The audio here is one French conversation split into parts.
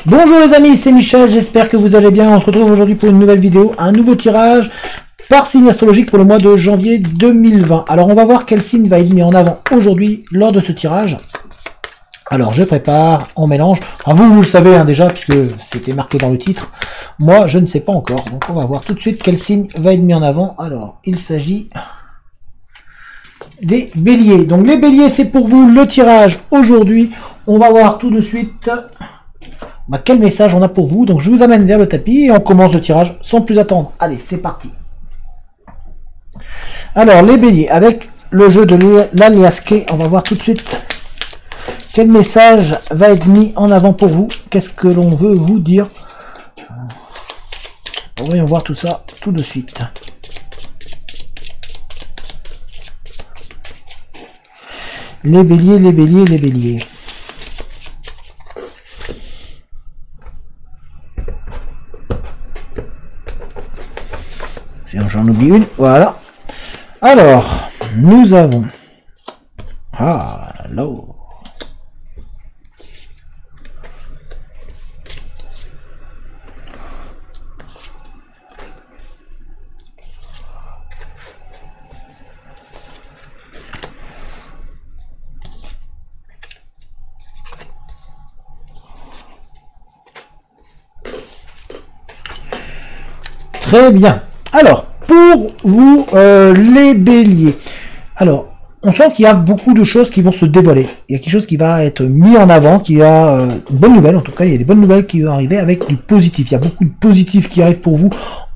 Bonjour les amis, c'est Michel, j'espère que vous allez bien. On se retrouve aujourd'hui pour une nouvelle vidéo, un nouveau tirage par signe astrologique pour le mois de janvier 2020. Alors on va voir quel signe va être mis en avant aujourd'hui lors de ce tirage. Alors je prépare, on mélange. Enfin, vous le savez déjà puisque c'était marqué dans le titre. Moi je ne sais pas encore, donc on va voir tout de suite quel signe va être mis en avant. Alors il s'agit des béliers. Donc les béliers, c'est pour vous le tirage aujourd'hui. On va voir tout de suite quel message on a pour vous. Donc je vous amène vers le tapis et on commence le tirage sans plus attendre. Allez, c'est parti. Alors les béliers, avec le jeu de l'aliasqué, on va voir tout de suite quel message va être mis en avant pour vous. Qu'est-ce que l'on veut vous dire? Voyons voir tout ça tout de suite. Les béliers, les béliers, les béliers. J'en oublie une, voilà. Alors, nous avons... Ah, l'eau. Très bien. Alors, pour vous, les béliers. Alors, on sent qu'il y a beaucoup de choses qui vont se dévoiler. Il y a quelque chose qui va être mis en avant, qui a une bonne nouvelle. En tout cas, il y a des bonnes nouvelles qui vont arriver avec du positif. Il y a beaucoup de positifs qui arrivent pour vous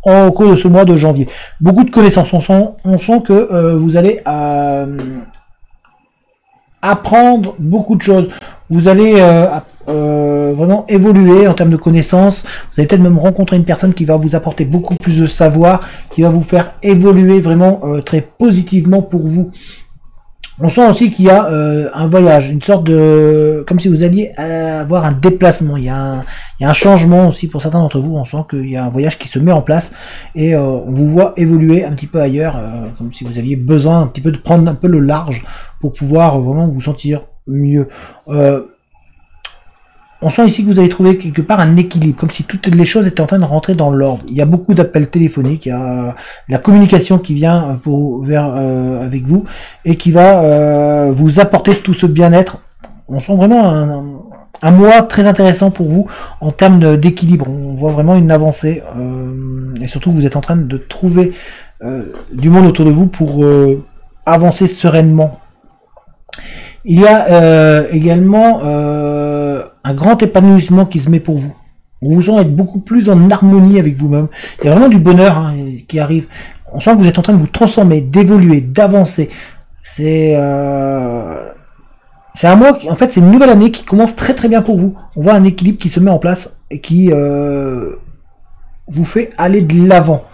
au cours de ce mois de janvier. Beaucoup de connaissances. On sent que vous allez apprendre beaucoup de choses. Vous allez vraiment évoluer en termes de connaissances. Vous allez peut-être même rencontrer une personne qui va vous apporter beaucoup plus de savoir, qui va vous faire évoluer vraiment très positivement pour vous. On sent aussi qu'il y a un voyage, une sorte de... comme si vous alliez avoir un déplacement. Il y a un changement aussi pour certains d'entre vous. On sent qu'il y a un voyage qui se met en place et on vous voit évoluer un petit peu ailleurs, comme si vous aviez besoin un petit peu de prendre un peu le large pour pouvoir vraiment vous sentir mieux. On sent ici que vous allez trouver quelque part un équilibre, comme si toutes les choses étaient en train de rentrer dans l'ordre. Il y a beaucoup d'appels téléphoniques, il y a la communication qui vient avec vous et qui va vous apporter tout ce bien-être. On sent vraiment un mois très intéressant pour vous en termes d'équilibre. On voit vraiment une avancée et surtout vous êtes en train de trouver du monde autour de vous pour avancer sereinement. Il y a également un grand épanouissement qui se met pour vous. On vous sent être beaucoup plus en harmonie avec vous-même. Il y a vraiment du bonheur qui arrive. On sent que vous êtes en train de vous transformer, d'évoluer, d'avancer. C'est un mois, en fait, c'est une nouvelle année qui commence très très bien pour vous. On voit un équilibre qui se met en place et qui vous fait aller de l'avant.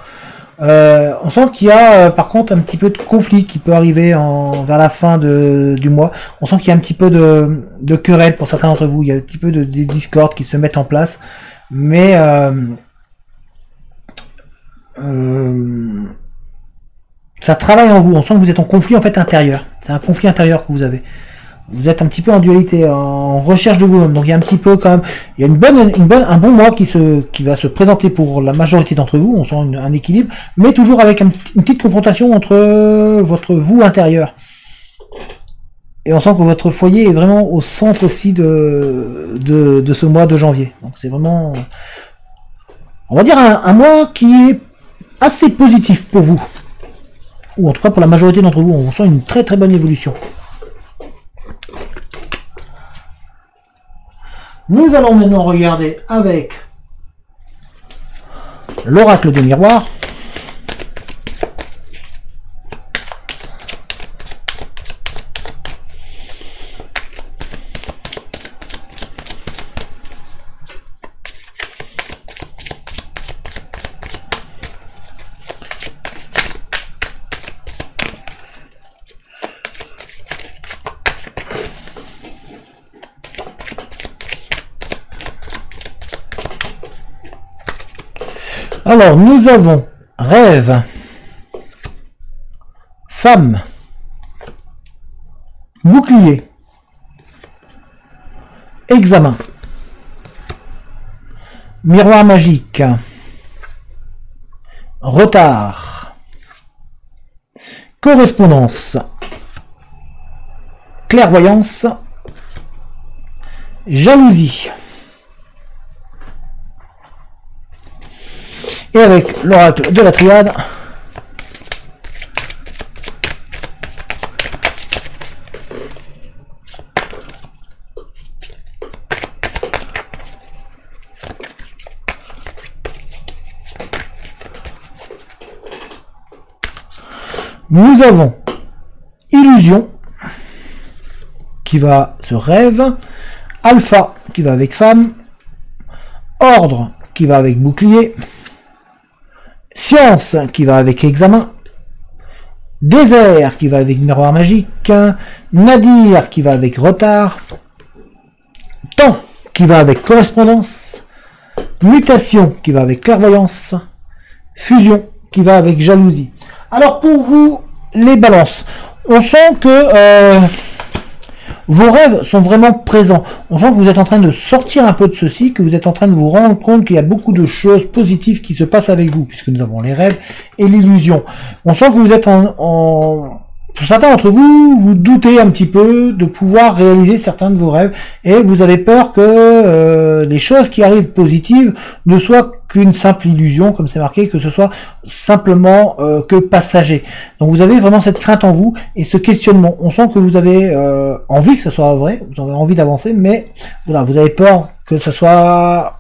On sent qu'il y a par contre un petit peu de conflit qui peut arriver vers la fin du mois. On sent qu'il y a un petit peu de querelle pour certains d'entre vous. Il y a un petit peu des discordes qui se mettent en place. Mais ça travaille en vous. On sent que vous êtes en conflit en fait intérieur. C'est un conflit intérieur que vous avez. Vous êtes un petit peu en dualité, en recherche de vous-même. Donc il y a un petit peu quand même, il y a un bon mois qui va se présenter pour la majorité d'entre vous. On sent un équilibre, mais toujours avec une petite confrontation entre votre vous intérieur. Et on sent que votre foyer est vraiment au centre aussi de ce mois de janvier. Donc c'est vraiment, on va dire un mois qui est assez positif pour vous, ou en tout cas pour la majorité d'entre vous. On sent une très très bonne évolution. Nous allons maintenant regarder avec l'oracle des miroirs. Alors, nous avons rêve, femme, bouclier, examen, Miroir magique. Retard. Correspondance. Clairvoyance. Jalousie. Et avec l'oracle de la triade, nous avons illusion qui va se rêve, alpha qui va avec femme, ordre qui va avec bouclier, science qui va avec examen, désert qui va avec miroir magique, nadir qui va avec retard, temps qui va avec correspondance, mutation qui va avec clairvoyance, fusion qui va avec jalousie. Alors pour vous, les balances, on sent que vos rêves sont vraiment présents. On sent que vous êtes en train de sortir un peu de ceci, que vous êtes en train de vous rendre compte qu'il y a beaucoup de choses positives qui se passent avec vous, puisque nous avons les rêves et l'illusion. On sent que vous êtes pour certains d'entre vous, vous doutez un petit peu de pouvoir réaliser certains de vos rêves et vous avez peur que les choses qui arrivent positives ne soient qu'une simple illusion, comme c'est marqué, que ce soit simplement que passager. Donc vous avez vraiment cette crainte en vous et ce questionnement. On sent que vous avez envie que ce soit vrai, vous avez envie d'avancer, mais voilà, vous avez peur que ce soit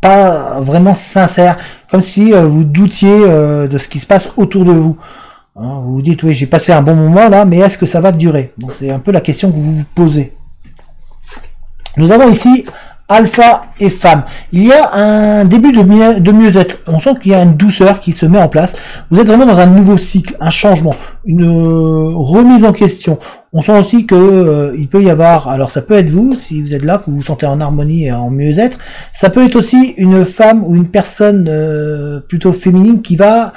pas vraiment sincère, comme si vous doutiez de ce qui se passe autour de vous. Vous vous dites, oui, j'ai passé un bon moment là, mais est-ce que ça va durer? Donc c'est un peu la question que vous vous posez. Nous avons ici alpha et femme. Il y a un début de mieux-être. On sent qu'il y a une douceur qui se met en place. Vous êtes vraiment dans un nouveau cycle, un changement, une remise en question. On sent aussi que il peut y avoir, alors ça peut être vous, si vous êtes là, que vous vous sentez en harmonie et en mieux-être. Ça peut être aussi une femme ou une personne plutôt féminine qui va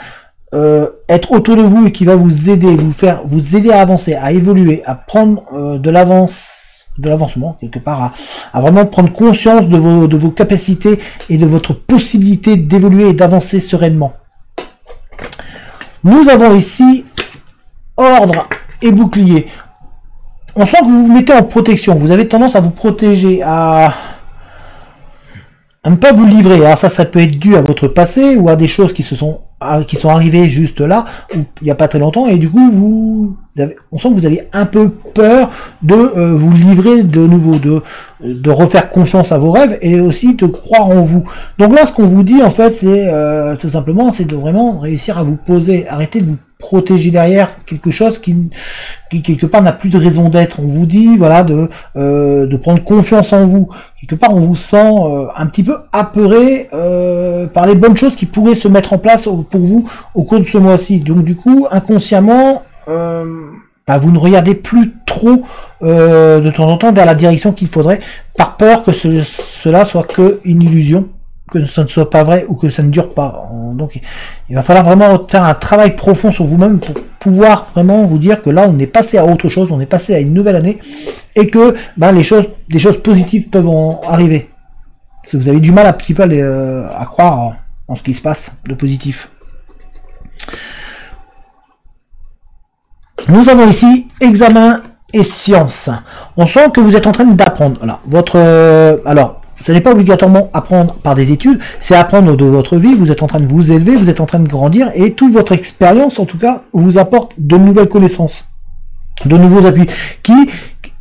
être autour de vous et qui va vous aider, vous aider à avancer, à évoluer, à prendre de l'avancement quelque part, à vraiment prendre conscience de vos capacités et de votre possibilité d'évoluer et d'avancer sereinement. Nous avons ici ordre et bouclier. On sent que vous vous mettez en protection, vous avez tendance à vous protéger, à ne pas vous livrer. Alors ça peut être dû à votre passé ou à des choses qui sont arrivées juste là, ou il n'y a pas très longtemps, et du coup on sent que vous avez un peu peur de vous livrer de nouveau, de refaire confiance à vos rêves et aussi de croire en vous. Donc là, ce qu'on vous dit en fait, c'est tout simplement, c'est de vraiment réussir à vous poser, arrêter de vous protéger derrière quelque chose qui quelque part n'a plus de raison d'être. On vous dit voilà de prendre confiance en vous. Quelque part on vous sent un petit peu apeuré par les bonnes choses qui pourraient se mettre en place pour vous au cours de ce mois-ci. Donc du coup inconsciemment vous ne regardez plus trop de temps en temps vers la direction qu'il faudrait, par peur que cela soit que une illusion, que ça ne soit pas vrai ou que ça ne dure pas. Donc il va falloir vraiment faire un travail profond sur vous-même pour pouvoir vraiment vous dire que là on est passé à autre chose, on est passé à une nouvelle année et que des choses positives peuvent en arriver. Si vous avez du mal un petit peu à croire en ce qui se passe de positif. Nous avons ici examen et science. On sent que vous êtes en train d'apprendre. Alors, ce n'est pas obligatoirement apprendre par des études, c'est apprendre de votre vie, vous êtes en train de vous élever, vous êtes en train de grandir, et toute votre expérience, en tout cas, vous apporte de nouvelles connaissances, de nouveaux appuis, qui,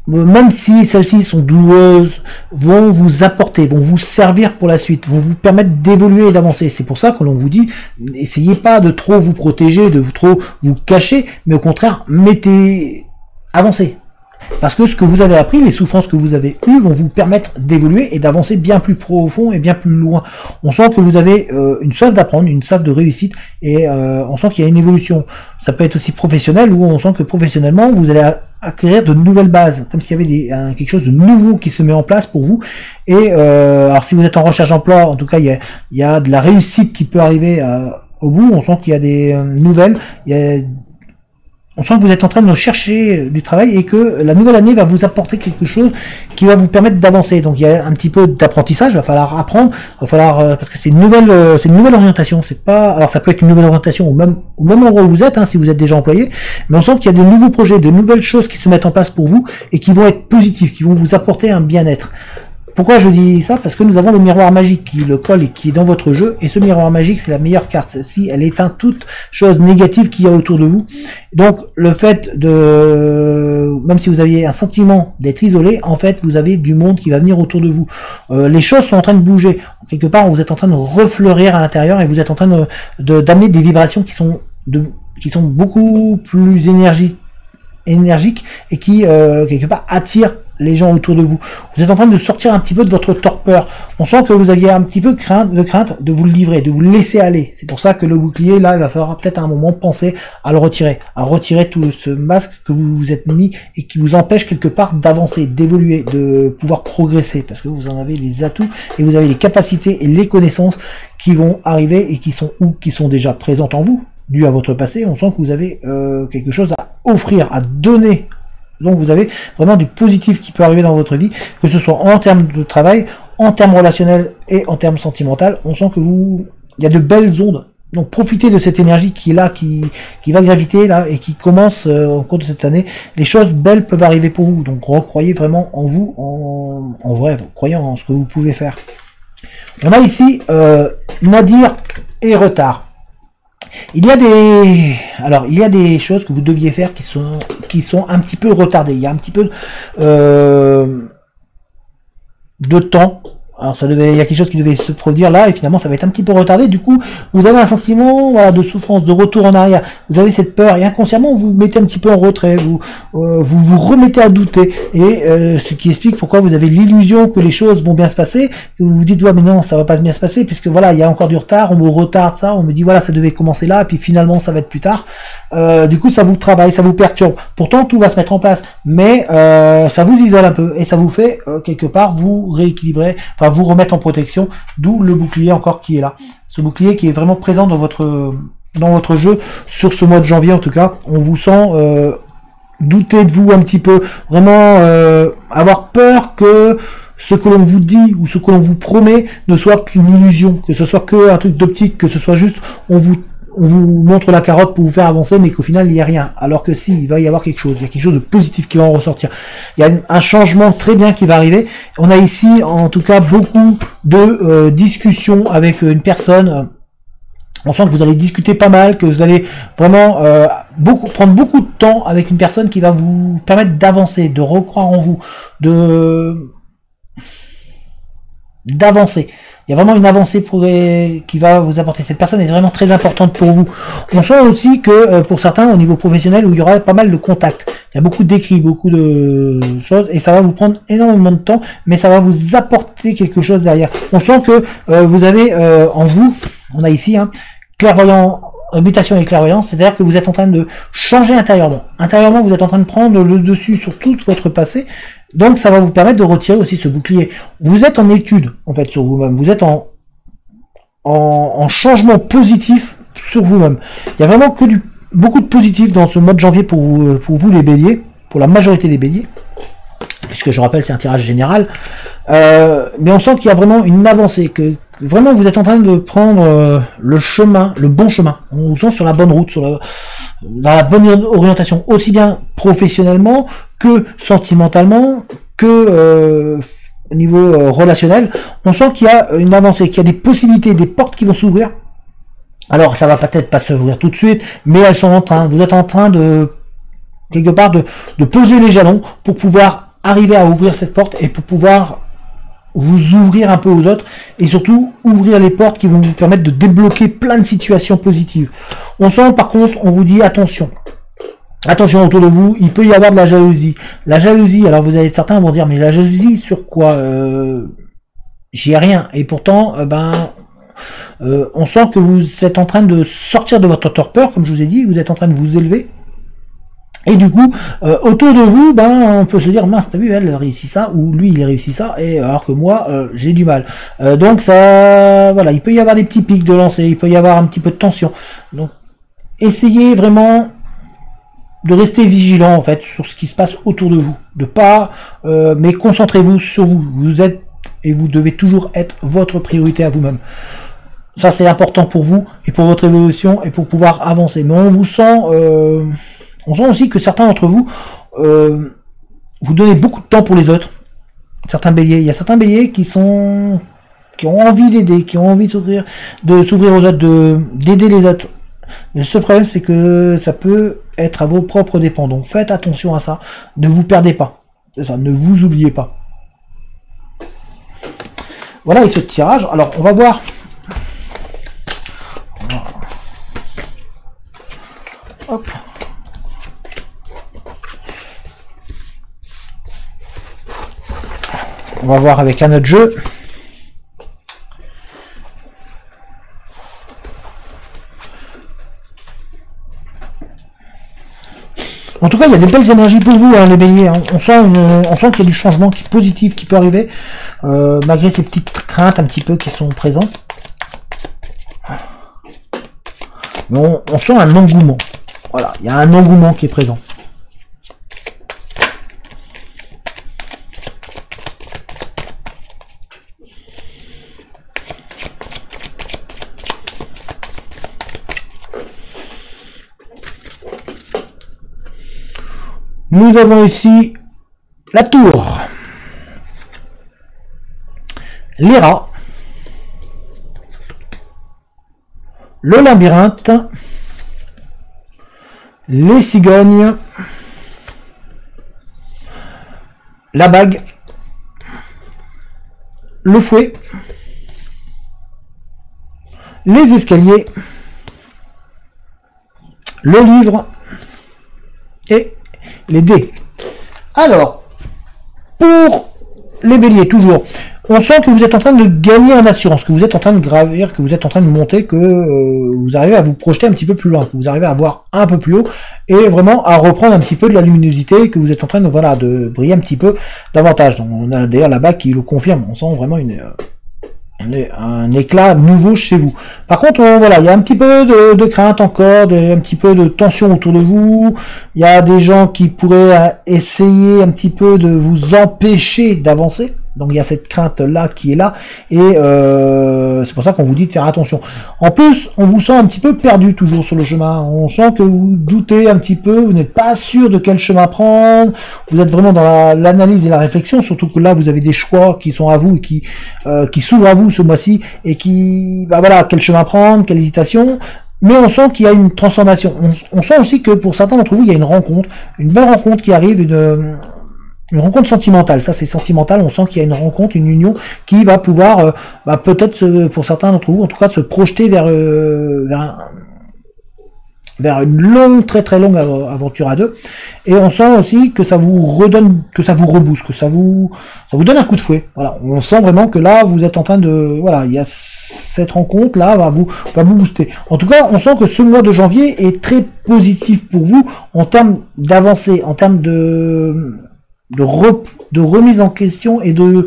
même si celles-ci sont douloureuses, vont vous apporter, vont vous servir pour la suite, vont vous permettre d'évoluer et d'avancer. C'est pour ça que l'on vous dit, n'essayez pas de trop vous protéger, de trop vous cacher, mais au contraire, avancez. Parce que ce que vous avez appris, les souffrances que vous avez eues vont vous permettre d'évoluer et d'avancer bien plus profond et bien plus loin. On sent que vous avez une soif d'apprendre, une soif de réussite et on sent qu'il y a une évolution. Ça peut être aussi professionnel où on sent que professionnellement vous allez acquérir de nouvelles bases, comme s'il y avait quelque chose de nouveau qui se met en place pour vous. Et alors si vous êtes en recherche d'emploi, en tout cas il y a de la réussite qui peut arriver au bout. On sent qu'il y a des nouvelles, il y a on sent que vous êtes en train de chercher du travail et que la nouvelle année va vous apporter quelque chose qui va vous permettre d'avancer. Donc il y a un petit peu d'apprentissage, il va falloir apprendre, il va falloir parce que c'est une nouvelle orientation. C'est pas, alors ça peut être une nouvelle orientation au même endroit où vous êtes, hein, si vous êtes déjà employé, mais on sent qu'il y a de nouveaux projets, de nouvelles choses qui se mettent en place pour vous et qui vont être positives, qui vont vous apporter un bien-être. Pourquoi je dis ça? Parce que nous avons le miroir magique qui le colle et qui est dans votre jeu, et ce miroir magique, c'est la meilleure carte. Celle-ci, elle éteint toute chose négative qu'il y a autour de vous. Donc, le fait de, même si vous aviez un sentiment d'être isolé, en fait, vous avez du monde qui va venir autour de vous. Les choses sont en train de bouger. Quelque part, vous êtes en train de refleurir à l'intérieur et vous êtes en train d'amener des vibrations qui sont beaucoup plus énergiques et qui, quelque part, attirent les gens autour de vous. Vous êtes en train de sortir un petit peu de votre torpeur. On sent que vous aviez un petit peu de crainte de vous le livrer, de vous le laisser aller. C'est pour ça que le bouclier, là, il va falloir peut-être à un moment penser à le retirer, à retirer tout ce masque que vous vous êtes mis et qui vous empêche quelque part d'avancer, d'évoluer, de pouvoir progresser, parce que vous en avez les atouts et vous avez les capacités et les connaissances qui vont arriver et qui sont déjà présentes en vous, dû à votre passé. On sent que vous avez quelque chose à offrir, à donner. Donc vous avez vraiment du positif qui peut arriver dans votre vie, que ce soit en termes de travail, en termes relationnels et en termes sentimentaux. On sent que il y a de belles ondes. Donc profitez de cette énergie qui est là, qui va graviter là et qui commence au cours de cette année. Les choses belles peuvent arriver pour vous. Donc croyez vraiment en vous, en vrai, croyez en ce que vous pouvez faire. On a ici Nadir et retard. Il y a des choses que vous deviez faire qui sont un petit peu retardées. Il y a un petit peu de temps. Alors il y a quelque chose qui devait se produire là et finalement ça va être un petit peu retardé. Du coup, vous avez un sentiment, voilà, de souffrance, de retour en arrière. Vous avez cette peur et inconsciemment vous vous mettez un petit peu en retrait. Vous remettez à douter et ce qui explique pourquoi vous avez l'illusion que les choses vont bien se passer. Que vous vous dites ouais mais non, ça va pas bien se passer puisque voilà, il y a encore du retard. On me retarde ça, on me dit voilà, ça devait commencer là et puis finalement ça va être plus tard. Du coup ça vous travaille, ça vous perturbe. Pourtant tout va se mettre en place, mais ça vous isole un peu et ça vous fait quelque part vous rééquilibrer, enfin vous remettre en protection, d'où le bouclier encore qui est là. Ce bouclier qui est vraiment présent dans votre jeu sur ce mois de janvier en tout cas. On vous sent douter de vous un petit peu, vraiment avoir peur que ce que l'on vous dit ou ce que l'on vous promet ne soit qu'une illusion, que ce soit que un truc d'optique, que ce soit juste on vous montre la carotte pour vous faire avancer, mais qu'au final, il n'y a rien. Alors que si, il va y avoir quelque chose. Il y a quelque chose de positif qui va en ressortir. Il y a un changement très bien qui va arriver. On a ici, en tout cas, beaucoup de discussions avec une personne. On sent que vous allez discuter pas mal, que vous allez vraiment prendre beaucoup de temps avec une personne qui va vous permettre d'avancer, de recroire en vous, d'avancer. Il y a vraiment une avancée qui va vous apporter. Cette personne est vraiment très importante pour vous. On sent aussi que pour certains, au niveau professionnel, où il y aura pas mal de contacts. Il y a beaucoup d'écrits, beaucoup de choses, et ça va vous prendre énormément de temps, mais ça va vous apporter quelque chose derrière. On sent que vous avez en vous, on a ici, clairvoyant, mutation et clairvoyance, c'est-à-dire que vous êtes en train de changer intérieurement. Intérieurement, vous êtes en train de prendre le dessus sur tout votre passé. Donc ça va vous permettre de retirer aussi ce bouclier. Vous êtes en étude, en fait, sur vous-même. Vous êtes en changement positif sur vous-même. Il y a vraiment que beaucoup de positif dans ce mois de janvier pour vous les béliers, pour la majorité des béliers, puisque je rappelle c'est un tirage général. Mais on sent qu'il y a vraiment une avancée, que vraiment vous êtes en train de prendre le chemin, le bon chemin. On vous sent sur la bonne route, dans la bonne orientation, aussi bien professionnellement que sentimentalement, que au niveau relationnel. On sent qu'il y a une avancée, qu'il y a des possibilités, des portes qui vont s'ouvrir. Alors ça va peut-être pas s'ouvrir tout de suite, mais elles sont vous êtes en train de quelque part de poser les jalons pour pouvoir arriver à ouvrir cette porte et pour pouvoir vous ouvrir un peu aux autres et surtout ouvrir les portes qui vont vous permettre de débloquer plein de situations positives. On sent par contre, on vous dit attention. Attention autour de vous, il peut y avoir de la jalousie. La jalousie, alors certains vont dire mais la jalousie sur quoi j'y ai rien. Et pourtant, on sent que vous êtes en train de sortir de votre torpeur, comme je vous ai dit, vous êtes en train de vous élever. Et du coup, autour de vous, on peut se dire, mince, t'as vu, elle réussit ça, ou lui, il réussit ça, et alors que moi, j'ai du mal. Donc ça, voilà, il peut y avoir des petits pics de lancer, il peut y avoir un petit peu de tension. Donc, essayez vraiment de rester vigilant en fait sur ce qui se passe autour de vous, de pas, mais concentrez-vous sur vous. Vous êtes et vous devez toujours être votre priorité à vous-même. Ça c'est important pour vous et pour votre évolution et pour pouvoir avancer. Mais on vous sent, on sent aussi que certains d'entre vous, vous donnez beaucoup de temps pour les autres. Certains béliers, il y a certains béliers qui ont envie d'aider, qui ont envie de s'ouvrir aux autres, d'aider les autres. Mais le seul problème, c'est que ça peut être à vos propres dépens. Donc faites attention à ça. Ne vous perdez pas. C'est ça, ne vous oubliez pas. Voilà, et ce tirage. Alors, on va voir. Hop. On va voir avec un autre jeu. En tout cas, il y a des belles énergies pour vous, hein, les béliers. Hein. On sent qu'il y a du changement positif qui peut arriver, malgré ces petites craintes un petit peu qui sont présentes. Mais on sent un engouement. Voilà, il y a un engouement qui est présent. Nous avons ici la tour, les rats, le labyrinthe, les cigognes, la bague, le fouet, les escaliers, le livre et les dés. Alors, pour les béliers, toujours, on sent que vous êtes en train de gagner en assurance, que vous êtes en train de gravir, que vous êtes en train de monter, que vous arrivez à vous projeter un petit peu plus loin, que vous arrivez à voir un peu plus haut, et vraiment à reprendre un petit peu de la luminosité, que vous êtes en train de, voilà, de briller un petit peu davantage. Donc on a d'ailleurs là-bas qui le confirme, on sent vraiment un éclat nouveau chez vous. Par contre, voilà, il y a un petit peu de crainte encore, un petit peu de tension autour de vous. Il y a des gens qui pourraient essayer un petit peu de vous empêcher d'avancer. Donc il y a cette crainte-là qui est là, et c'est pour ça qu'on vous dit de faire attention. En plus, on vous sent un petit peu perdu toujours sur le chemin. On sent que vous doutez un petit peu, vous n'êtes pas sûr de quel chemin prendre. Vous êtes vraiment dans l'analyse et la réflexion, surtout que là, vous avez des choix qui sont à vous et qui s'ouvrent à vous ce mois-ci, et qui, bah voilà, quel chemin prendre, quelle hésitation. Mais on sent qu'il y a une transformation. On sent aussi que pour certains d'entre vous, il y a une rencontre, une belle rencontre qui arrive, une rencontre sentimentale. Ça, c'est sentimental. On sent qu'il y a une rencontre, une union qui va pouvoir, peut-être pour certains d'entre vous, en tout cas, se projeter vers une longue, très très longue aventure à deux. Et on sent aussi que ça vous redonne, que ça vous rebooste, que ça vous donne un coup de fouet. Voilà. On sent vraiment que là, vous êtes en train de, voilà, il y a cette rencontre là va vous booster. En tout cas, on sent que ce mois de janvier est très positif pour vous en termes d'avancée, en termes de remise en question et de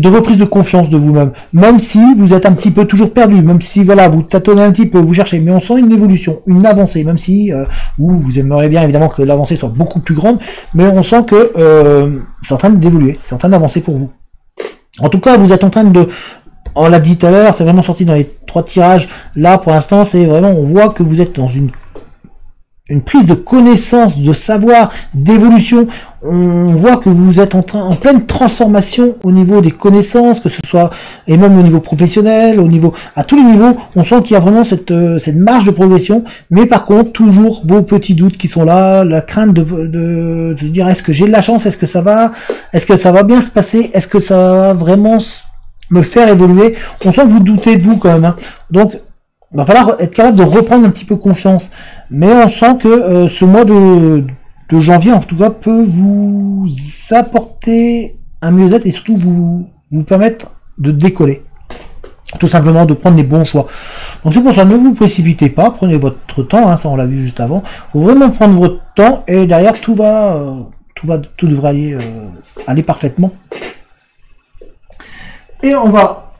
reprise de confiance de vous-même, même si vous êtes un petit peu toujours perdu, même si voilà, vous tâtonnez un petit peu, vous cherchez, mais on sent une évolution, une avancée, même si vous aimeriez bien évidemment que l'avancée soit beaucoup plus grande, mais on sent que c'est en train d'évoluer, c'est en train d'avancer pour vous. En tout cas, vous êtes en train de, on l'a dit tout à l'heure, c'est vraiment sorti dans les 3 tirages, là pour l'instant c'est vraiment, on voit que vous êtes dans une prise de connaissance, de savoir, d'évolution. On voit que vous êtes en pleine transformation au niveau des connaissances, que ce soit, et même au niveau professionnel, à tous les niveaux, on sent qu'il y a vraiment cette marge de progression, mais par contre, toujours vos petits doutes qui sont là, la crainte de dire, est-ce que j'ai de la chance, est-ce que ça va bien se passer, est-ce que ça va vraiment me faire évoluer. On sent que vous doutez de vous quand même, hein. Donc, il va falloir être capable de reprendre un petit peu confiance. Mais on sent que ce mois de janvier, en tout cas, peut vous apporter un mieux-être et surtout vous permettre de décoller. Tout simplement de prendre les bons choix. Donc c'est pour ça, ne vous précipitez pas, prenez votre temps, hein, ça on l'a vu juste avant. Il faut vraiment prendre votre temps et derrière tout devrait aller parfaitement. Et on va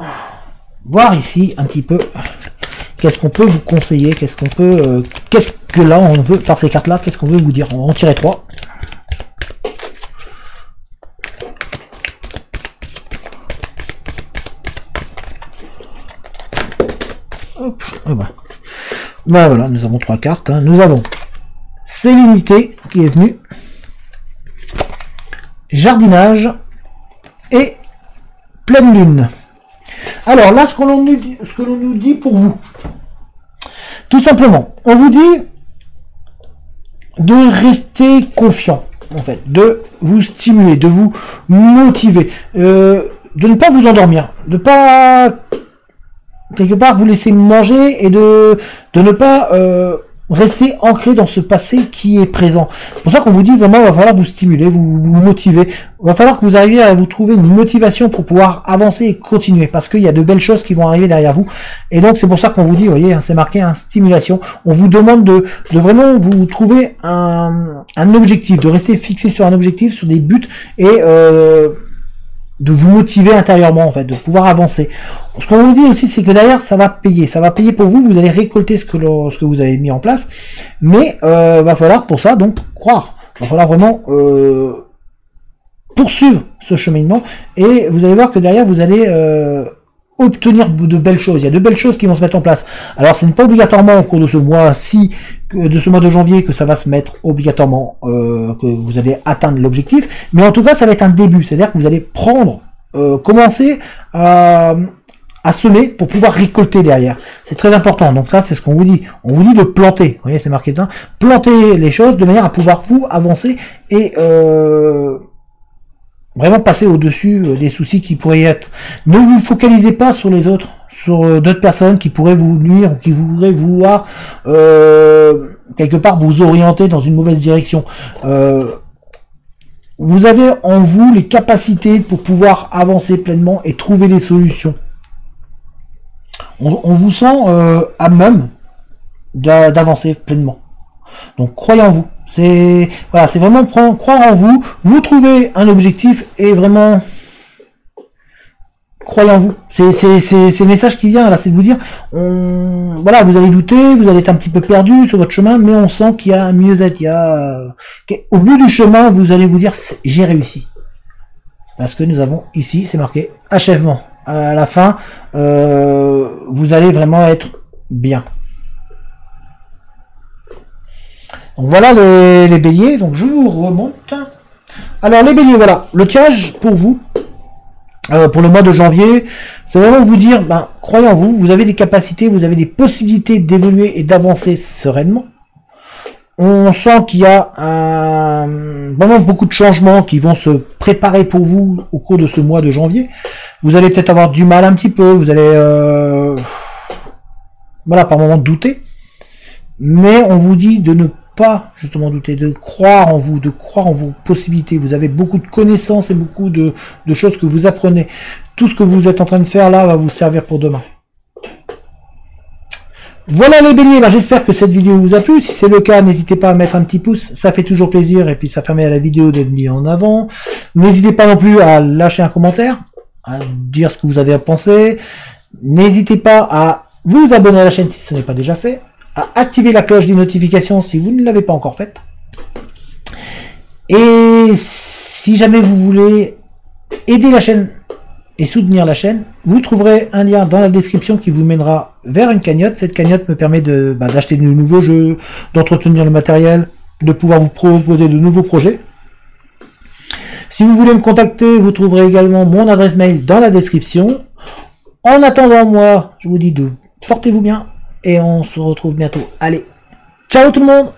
voir ici un petit peu qu'est-ce qu'on peut vous conseiller, qu'est-ce puisque là, on veut, par ces cartes-là, qu'est-ce qu'on veut vous dire? On va en tirer 3. Hop, et ben. Ben voilà, nous avons 3 cartes. Hein. Nous avons Sérénité qui est venue, Jardinage et Pleine Lune. Alors là, ce que l'on nous dit pour vous, tout simplement, on vous dit de rester confiant, en fait, de vous stimuler, de vous motiver, de ne pas vous endormir, de pas quelque part vous laisser manger et de ne pas rester ancré dans ce passé qui est présent. C'est pour ça qu'on vous dit vraiment, il va falloir vous stimuler, vous motiver. Il va falloir que vous arriviez à vous trouver une motivation pour pouvoir avancer et continuer, parce qu'il y a de belles choses qui vont arriver derrière vous. Et donc c'est pour ça qu'on vous dit, vous voyez, c'est marqué stimulation. On vous demande de vraiment vous trouver un objectif, de rester fixé sur un objectif, sur des buts et de vous motiver intérieurement, en fait, de pouvoir avancer. Ce qu'on vous dit aussi, c'est que derrière, ça va payer pour vous, vous allez récolter ce que vous avez mis en place, mais va falloir pour ça, donc, croire. Va falloir vraiment poursuivre ce cheminement, et vous allez voir que derrière, vous allez obtenir de belles choses. Il y a de belles choses qui vont se mettre en place. Alors, ce n'est pas obligatoirement au cours de ce mois-ci, de ce mois de janvier, que ça va se mettre obligatoirement, que vous allez atteindre l'objectif, mais en tout cas, ça va être un début. C'est-à-dire que vous allez commencer à semer pour pouvoir récolter derrière. C'est très important. Donc ça, c'est ce qu'on vous dit. On vous dit de planter. Vous voyez, c'est marqué là. Planter les choses de manière à pouvoir vous avancer et vraiment passer au-dessus des soucis qui pourraient y être. Ne vous focalisez pas sur les autres, sur d'autres personnes qui pourraient vous nuire ou qui voudraient vouloir quelque part vous orienter dans une mauvaise direction. Vous avez en vous les capacités pour pouvoir avancer pleinement et trouver des solutions. On vous sent à même d'avancer pleinement. Donc croyez en vous. C'est voilà, c'est vraiment croire en vous. Vous trouvez un objectif et vraiment croyez en vous. C'est le message qui vient là, c'est de vous dire, voilà, vous allez douter, vous allez être un petit peu perdu sur votre chemin, mais on sent qu'il y a un mieux-être. Il y a au bout du chemin, vous allez vous dire, j'ai réussi. Parce que nous avons ici, c'est marqué achèvement. À la fin, vous allez vraiment être bien. Donc voilà les béliers, donc je vous remonte. Alors les béliers, voilà, le tirage pour vous, pour le mois de janvier, c'est vraiment vous dire, ben, croyez en vous, vous avez des capacités, vous avez des possibilités d'évoluer et d'avancer sereinement. On sent qu'il y a vraiment beaucoup de changements qui vont se préparer pour vous au cours de ce mois de janvier. Vous allez peut-être avoir du mal un petit peu, vous allez voilà, par moments douter, mais on vous dit de ne pas justement douter, de croire en vous, de croire en vos possibilités. Vous avez beaucoup de connaissances et beaucoup de choses que vous apprenez. Tout ce que vous êtes en train de faire là va vous servir pour demain. Voilà les béliers, ben, j'espère que cette vidéo vous a plu. Si c'est le cas, n'hésitez pas à mettre un petit pouce, ça fait toujours plaisir et puis ça permet à la vidéo d'être mise en avant. N'hésitez pas non plus à lâcher un commentaire, à dire ce que vous avez pensé. N'hésitez pas à vous abonner à la chaîne si ce n'est pas déjà fait, à activer la cloche des notifications si vous ne l'avez pas encore faite. Et si jamais vous voulez aider la chaîne et soutenir la chaîne, vous trouverez un lien dans la description qui vous mènera vers une cagnotte. Cette cagnotte me permet d'acheter de nouveaux jeux, d'entretenir le matériel, de pouvoir vous proposer de nouveaux projets. Si vous voulez me contacter, vous trouverez également mon adresse mail dans la description. En attendant, moi, je vous dis de portez-vous bien et on se retrouve bientôt. Allez, ciao tout le monde!